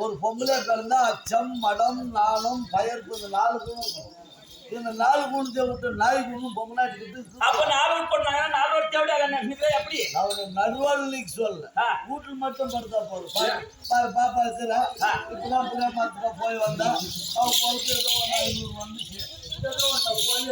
ஒரு பொம்பளை பிறந்தா அச்சம் மடம் நாணம் பயர்ப்பு இந்த 4 குணம் இருக்கும். இந்த 4 குணத்தை விட்டு நாய் குணம் பொம்மநாட்டிக்கிட்டு நடுவாளிக்கு சொல்ல வீட்டில் மட்டும் படுத்தா போதும். பாப்பா இருக்கிறா இப்பதான் புரியாம போய் வந்தா அவ பொறுத்து ஏதோ 500 வந்துச்சு ஏதோ போய்